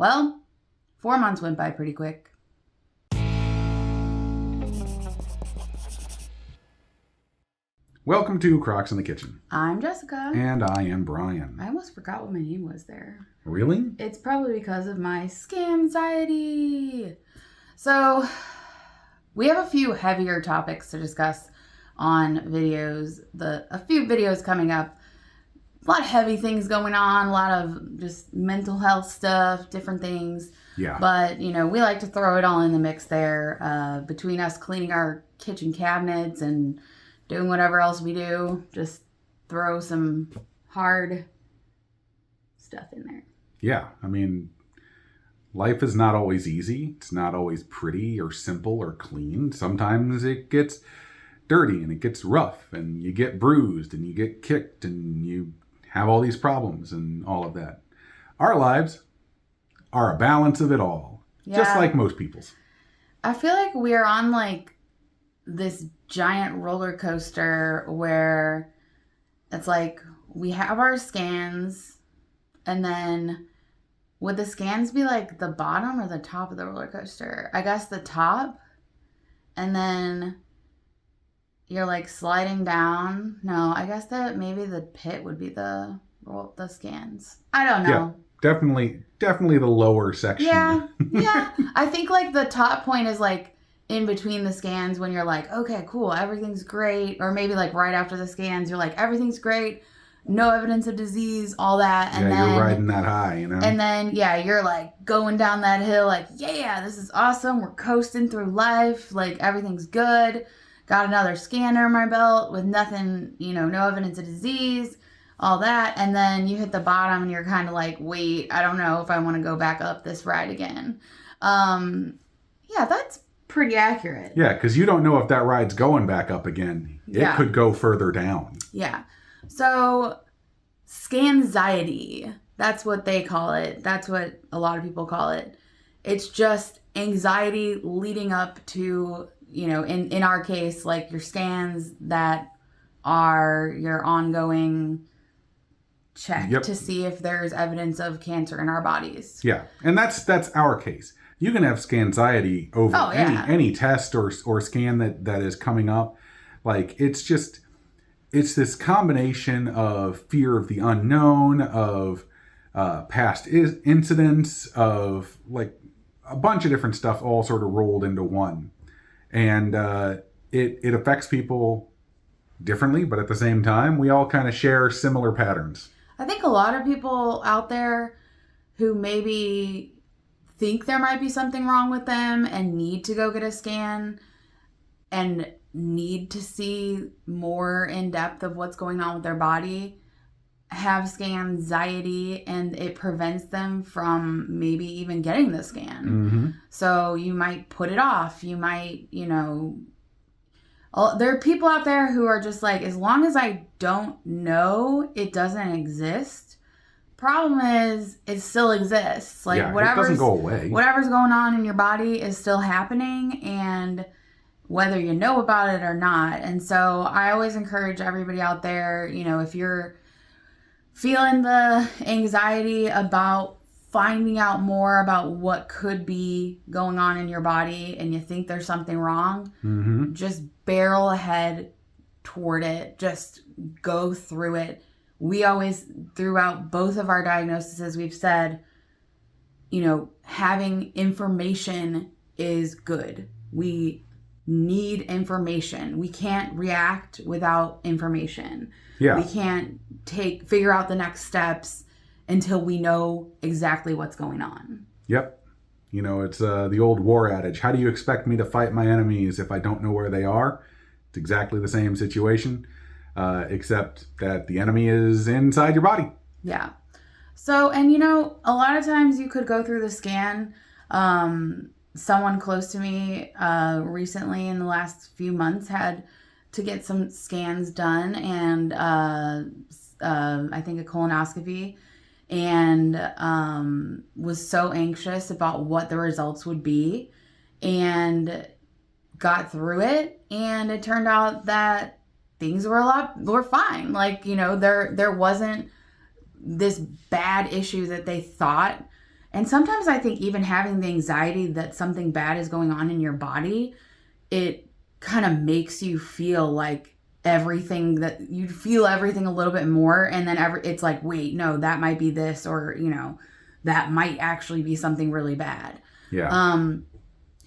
Well, 4 months went by pretty quick. Welcome to Crocs in the Kitchen. I'm Jessica. And I am Brian. I almost forgot what my name was there. Really? It's probably because of my Scanxiety. So, we have a few heavier topics to discuss on videos. A few videos coming up. A lot of heavy things going on. A lot of just mental health stuff, different things. Yeah. But, we like to throw it all in the mix there. Between us cleaning our kitchen cabinets and doing whatever else we do, just throw some hard stuff in there. Yeah. I mean, life is not always easy. It's not always pretty or simple or clean. Sometimes it gets dirty and it gets rough and you get bruised and you get kicked and you have all these problems and all of that. Our lives are a balance of it all. Yeah. Just like most people's. I feel like we're on this giant roller coaster where it's like we have our scans, and then would the scans be like the bottom or the top of the roller coaster? I guess the top, and then you're like sliding down. No, I guess that maybe the pit would be the scans. I don't know. Yeah, definitely the lower section. Yeah. I think like the top point is like in between the scans when you're like, okay, cool, everything's great. Or maybe like right after the scans, you're like, everything's great. No evidence of disease, all that. And then you're riding that high, And then, you're like going down that hill like, yeah, this is awesome. We're coasting through life. Like everything's good. Got another scanner in my belt with nothing, no evidence of disease, all that. And then you hit the bottom and you're kind of like, wait, I don't know if I want to go back up this ride again. Yeah, that's pretty accurate. Yeah, because you don't know if that ride's going back up again. It could go further down. Yeah. So, Scanxiety, that's what they call it. That's what a lot of people call it. It's just anxiety leading up to, in our case, like your scans that are your ongoing check to see if there's evidence of cancer in our bodies. Yeah, and that's our case. You can have Scanxiety over any test or scan that is coming up. Like, it's this combination of fear of the unknown, of past incidents, of like a bunch of different stuff all sort of rolled into one. And it affects people differently, but at the same time, we all kind of share similar patterns. I think a lot of people out there who maybe think there might be something wrong with them and need to go get a scan and need to see more in depth of what's going on with their body have Scanxiety, and it prevents them from maybe even getting the scan. Mm-hmm. So you might put it off. You might, there are people out there who are just like, as long as I don't know it doesn't exist, problem is it still exists. Like it doesn't go away. Whatever's going on in your body is still happening, and whether you know about it or not. And so I always encourage everybody out there, if you're feeling the anxiety about finding out more about what could be going on in your body and you think there's something wrong, just barrel ahead toward it. Just go through it. We always, throughout both of our diagnoses, we've said, having information is good. We need information. We can't react without information. Yeah. We can't figure out the next steps until we know exactly what's going on. Yep. It's the old war adage. How do you expect me to fight my enemies if I don't know where they are? It's exactly the same situation, except that the enemy is inside your body. Yeah. So, and a lot of times you could go through the scan. Someone close to me recently in the last few months had to get some scans done, and I think a colonoscopy, and was so anxious about what the results would be, and got through it, and it turned out that things were fine. Like, there wasn't this bad issue that they thought. And sometimes I think even having the anxiety that something bad is going on in your body, it kind of makes you feel like everything, that you feel everything a little bit more. And then it's like, wait, no, that might be this, or, that might actually be something really bad. Yeah.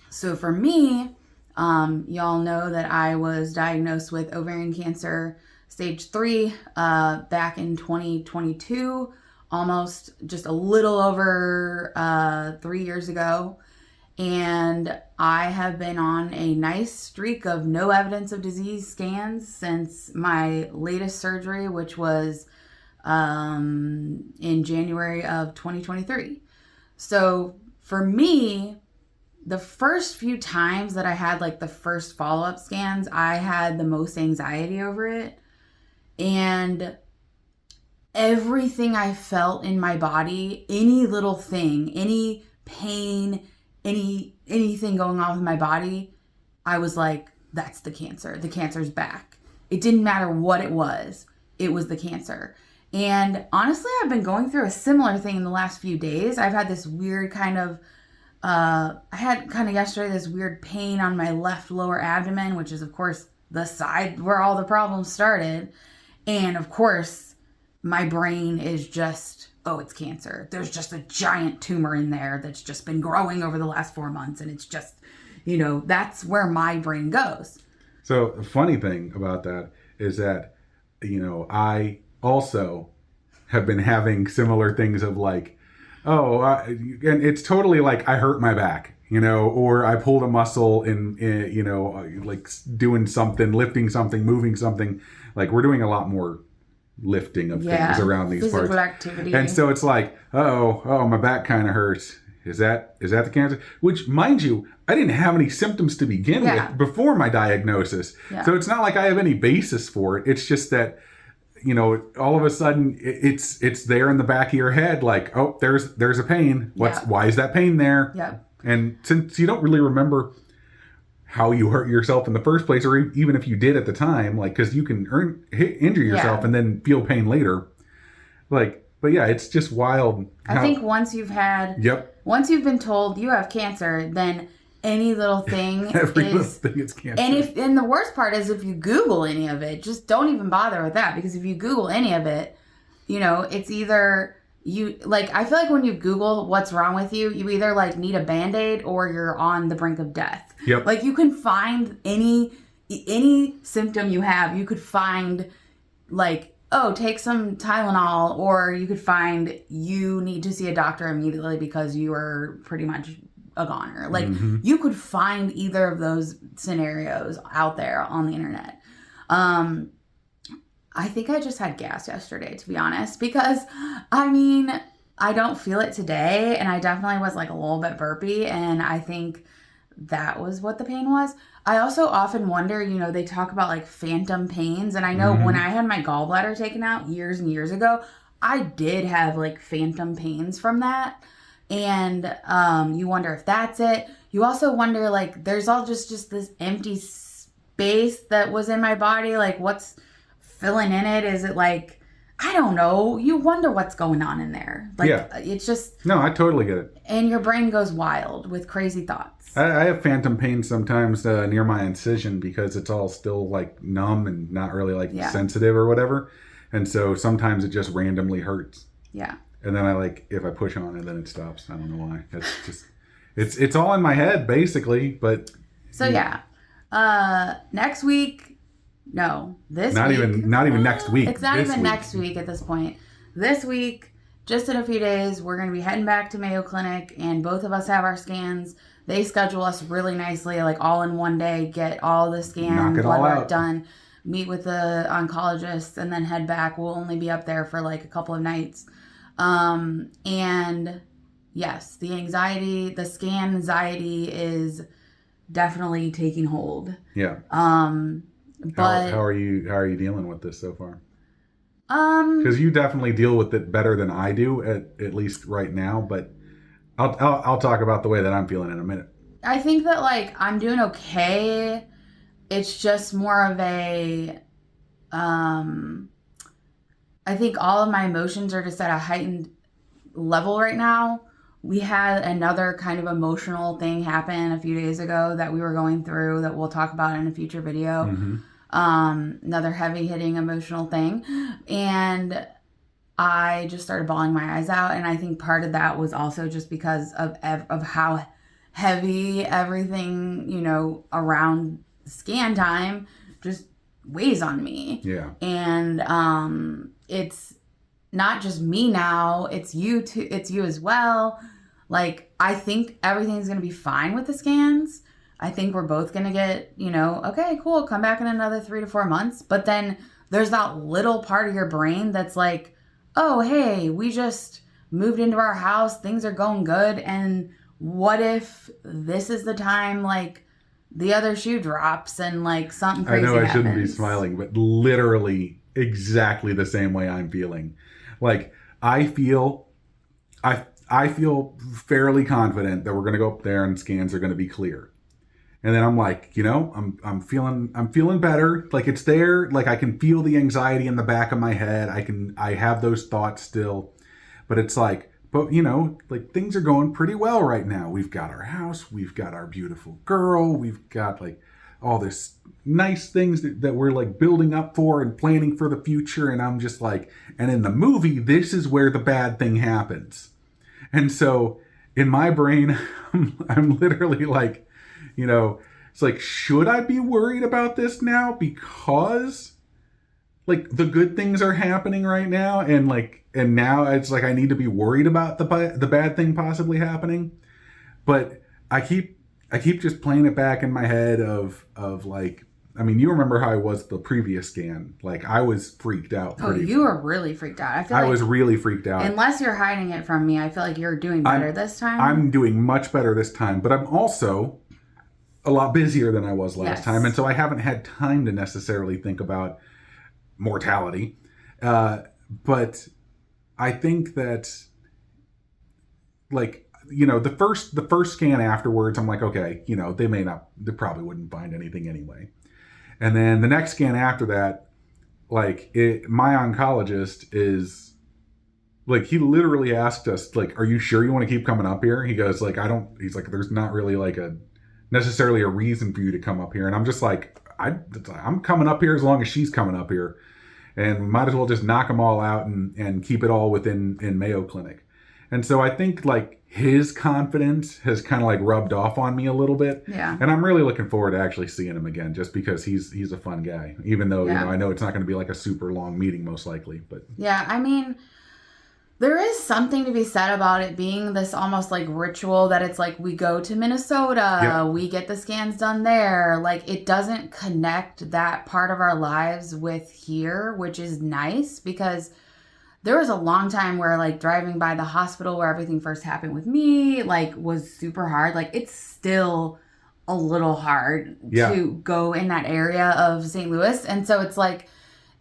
So for me, y'all know that I was diagnosed with ovarian cancer stage 3 back in 2022, almost just a little over 3 years ago. And I have been on a nice streak of no evidence of disease scans since my latest surgery, which was in January of 2023. So for me, the first few times that I had like the first follow-up scans, I had the most anxiety over it. And everything I felt in my body, any little thing, any pain, anything going on with my body, I was like, that's the cancer. The cancer's back. It didn't matter what it was the cancer. And honestly, I've been going through a similar thing in the last few days. I've had this weird kind of I had kind of yesterday this weird pain on my left lower abdomen, which is of course the side where all the problems started. And of course, my brain is just, oh, it's cancer. There's just a giant tumor in there that's just been growing over the last 4 months. And it's just, that's where my brain goes. So the funny thing about that is that, I also have been having similar things of like, and it's totally like I hurt my back, or I pulled a muscle in like doing something, lifting something, moving something. Like we're doing a lot more lifting of things around these physical parts. Activity. And so it's like, oh, my back kind of hurts. Is that the cancer? Which, mind you, I didn't have any symptoms to begin with before my diagnosis. Yeah. So it's not like I have any basis for it. It's just that, all of a sudden it's there in the back of your head, like, oh, there's a pain. Why is that pain there? Yeah. And since you don't really remember how you hurt yourself in the first place, or even if you did at the time, like, because you can injure yourself and then feel pain later. Like, but yeah, it's just wild. I think once you've been told you have cancer, then any little thing little thing is cancer. And the worst part is if you Google any of it, just don't even bother with that, because if you Google any of it, it's either I feel like when you Google what's wrong with you, you either like need a Band-Aid or you're on the brink of death. Yep. Like you can find any symptom you have, you could find like, oh, take some Tylenol, or you could find you need to see a doctor immediately because you are pretty much a goner. Like you could find either of those scenarios out there on the internet. I think I just had gas yesterday, to be honest, because I don't feel it today, and I definitely was like a little bit burpy, and I think that was what the pain was. I also often wonder, they talk about like phantom pains, and I know when I had my gallbladder taken out years and years ago, I did have like phantom pains from that. And you wonder if that's it. You also wonder, like, there's all just this empty space that was in my body. Like, what's filling in it? Is it like, I don't know. You wonder what's going on in there. Like, it's just... No, I totally get it. And your brain goes wild with crazy thoughts. I have phantom pain sometimes near my incision because it's all still, like, numb and not really, like, sensitive or whatever. And so sometimes it just randomly hurts. Yeah. And then if I push on it, then it stops. I don't know why. It's just, it's all in my head basically. But so next week, no, this not week, not even next week. It's not even next week at this point. This week, just in a few days, we're going to be heading back to Mayo Clinic, and both of us have our scans. They schedule us really nicely, like all in one day. Get all the scan blood work done. Meet with the oncologist, and then head back. We'll only be up there for like a couple of nights. And yes, the scan anxiety is definitely taking hold. Yeah. But how are you dealing with this so far? Because you definitely deal with it better than I do, at least right now. But I'll talk about the way that I'm feeling in a minute. I think that like I'm doing okay. It's just more of a I think all of my emotions are just at a heightened level right now, we had another kind of emotional thing happen a few days ago that we were going through that we'll talk about in a future video. Mm-hmm. Another heavy hitting emotional thing. And I just started bawling my eyes out. And I think part of that was also just because of how heavy everything, you know, around scan time just weighs on me. Yeah. And it's not just me now, it's you too, it's you as well. Like, I think everything's going to be fine with the scans. I think we're both going to get, you know, okay, cool, come back in another 3 to 4 months. But then there's that little part of your brain that's like, oh, hey, we just moved into our house. Things are going good. And what if this is the time, like, the other shoe drops and, like, something crazy happens? I know I shouldn't be smiling, but literally exactly the same way I'm feeling. Like, I feel fairly confident that we're going to go up there and scans are going to be clear. And then I'm like, you know, I'm feeling better. Like, it's there. Like, I can feel the anxiety in the back of my head. I have those thoughts still, but it's like, but you know, like, things are going pretty well right now. We've got our house, we've got our beautiful girl, we've got like all this nice things that we're like building up for and planning for the future. And I'm just like, and in the movie, this is where the bad thing happens. And so in my brain, I'm literally like, you know, it's like, should I be worried about this now? Because like the good things are happening right now. And now it's like, I need to be worried about the bad thing possibly happening. But I keep just playing it back in my head of like, I mean, you remember how I was the previous scan. Like, I was freaked out. You were really freaked out. I was really freaked out. Unless you're hiding it from me, I feel like you're doing better this time. I'm doing much better this time, but I'm also a lot busier than I was last time. And so I haven't had time to necessarily think about mortality. But I think that, like, you know, the first scan afterwards, I'm like, okay, you know, they probably wouldn't find anything anyway. And then the next scan after that, like, my oncologist is like, he literally asked us, like, are you sure you want to keep coming up here? He goes, like, he's like, there's not really like necessarily a reason for you to come up here. And I'm just like, I'm coming up here as long as she's coming up here, and we might as well just knock them all out and keep it all within Mayo Clinic. And so I think like his confidence has kind of like rubbed off on me a little bit. Yeah. And I'm really looking forward to actually seeing him again, just because he's a fun guy, even though, you know, I know it's not going to be like a super long meeting most likely, but yeah, I mean, there is something to be said about it being this almost like ritual that it's like, we go to Minnesota, we get the scans done there. Like, it doesn't connect that part of our lives with here, which is nice, because there was a long time where, like, driving by the hospital where everything first happened with me, like, was super hard. Like, it's still a little hard to go in that area of St. Louis. And so it's like,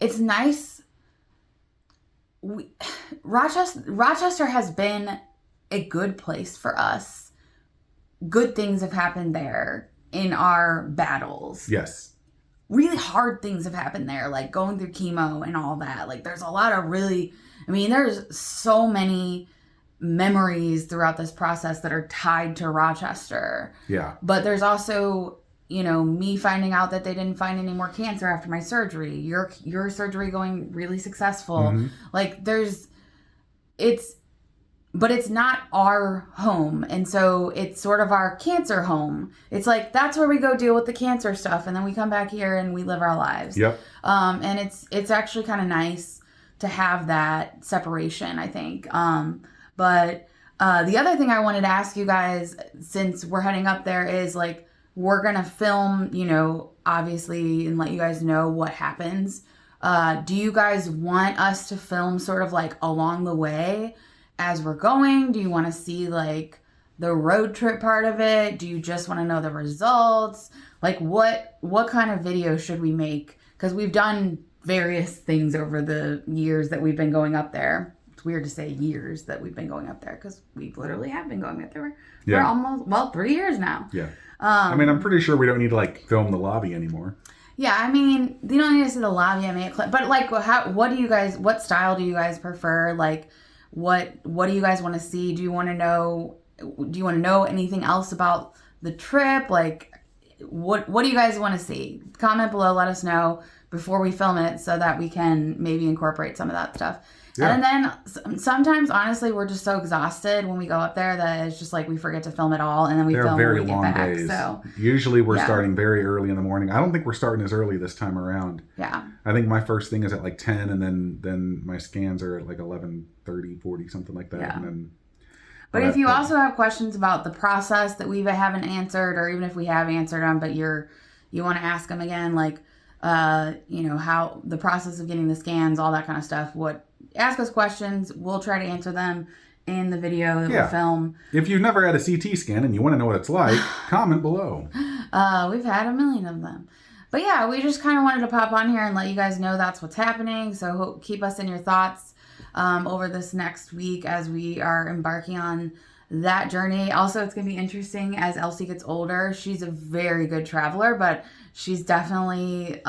it's nice. Rochester has been a good place for us. Good things have happened there in our battles. Yes. Really hard things have happened there, like going through chemo and all that. Like, there's a lot of really, I mean, there's so many memories throughout this process that are tied to Rochester. Yeah. But there's also, you know, me finding out that they didn't find any more cancer after my surgery. Your surgery going really successful. Mm-hmm. Like, but it's not our home. And so it's sort of our cancer home. It's like, that's where we go deal with the cancer stuff. And then we come back here and we live our lives. Yep. And it's actually kind of nice to have that separation, I think. But the other thing I wanted to ask you guys, since we're heading up there, is like, we're going to film, you know, obviously, and let you guys know what happens. Do you guys want us to film sort of like along the way as we're going? Do you want to see like the road trip part of it? Do you just want to know the results? Like, what kind of video should we make? Because we've done various things over the years that we've been going up there. It's weird to say years that we've been going up there, because we literally have been going up there for almost, 3 years now. Yeah. I mean, I'm pretty sure we don't need to like film the lobby anymore. Yeah, I mean, you don't need to see the lobby. I mean, but like, what style do you guys prefer? Like, What do you guys want to see? Do you want to know anything else about the trip? Like, what do you guys want to see? Comment below, let us know before we film it so that we can maybe incorporate some of that stuff. Yeah. And then sometimes, honestly, we're just so exhausted when we go up there that it's just like we forget to film it all, and then we film when we get back. Days. So usually we're starting very early in the morning. I don't think we're starting as early this time around. Yeah. I think my first thing is at like 10, and then my scans are at like 11:30, 40, something like that. Yeah. And then, but if you also have questions about the process that we haven't answered, or even if we have answered them, but you want to ask them again, like, how the process of getting the scans, all that kind of stuff, ask us questions. We'll try to answer them in the video that we'll film. If you've never had a CT scan and you want to know what it's like, comment below. We've had a million of them. But yeah, we just kind of wanted to pop on here and let you guys know that's what's happening. So keep us in your thoughts over this next week as we are embarking on that journey. Also, it's going to be interesting as Elsie gets older. She's a very good traveler, but she's definitely...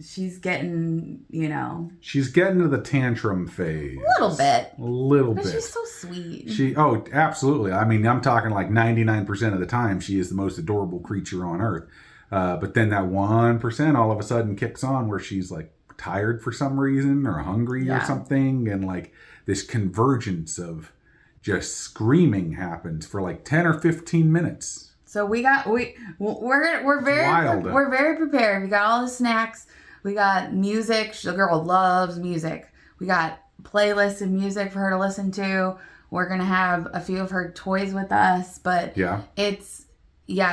she's getting, She's getting to the tantrum phase. A little bit. But she's so sweet. Absolutely. I mean, I'm talking like 99% of the time, she is the most adorable creature on earth. But then that 1% all of a sudden kicks on where she's like tired for some reason or hungry or something. And like this convergence of just screaming happens for like 10 or 15 minutes. So we're very prepared. We got all the snacks. We got music. The girl loves music. We got playlists of music for her to listen to. We're going to have a few of her toys with us. But it's,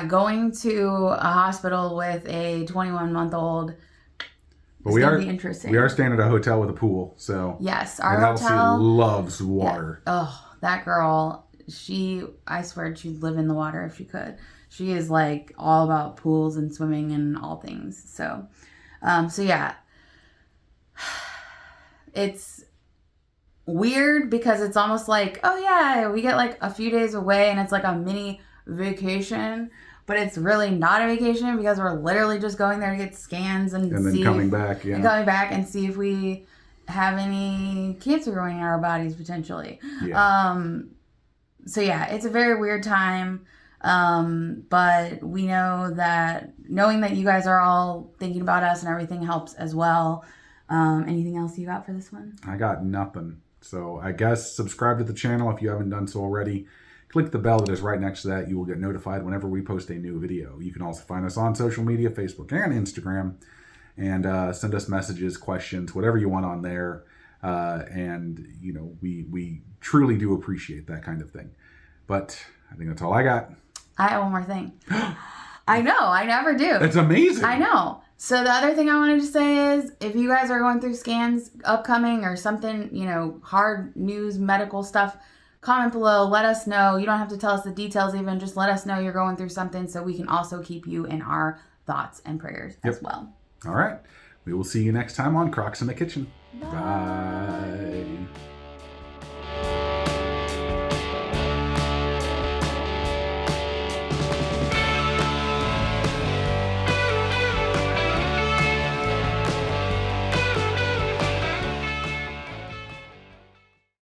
going to a hospital with a 21-month-old is going to be interesting. We are staying at a hotel with a pool. So yes, our hotel. Elsie loves water. Yeah. Oh, that girl, I swear she'd live in the water if she could. She is like all about pools and swimming and all things. So it's weird because it's almost like, we get like a few days away and it's like a mini vacation, but it's really not a vacation because we're literally just going there to get scans and then coming back and see if we have any cancer growing in our bodies potentially. It's a very weird time. But we know that knowing that you guys are all thinking about us and everything helps as well. Anything else you got for this one? I got nothing. So I guess subscribe to the channel if you haven't done so already. Click the bell that is right next to that. You will get notified whenever we post a new video. You can also find us on social media, Facebook and Instagram, and send us messages, questions, whatever you want on there. We truly do appreciate that kind of thing. But I think that's all I got. I have one more thing. I know, I never do. That's amazing. I know. So the other thing I wanted to say is if you guys are going through scans upcoming or something, hard news, medical stuff, comment below. Let us know. You don't have to tell us the details even. Just let us know you're going through something so we can also keep you in our thoughts and prayers as well. All right. We will see you next time on Crocs in the Kitchen. Bye.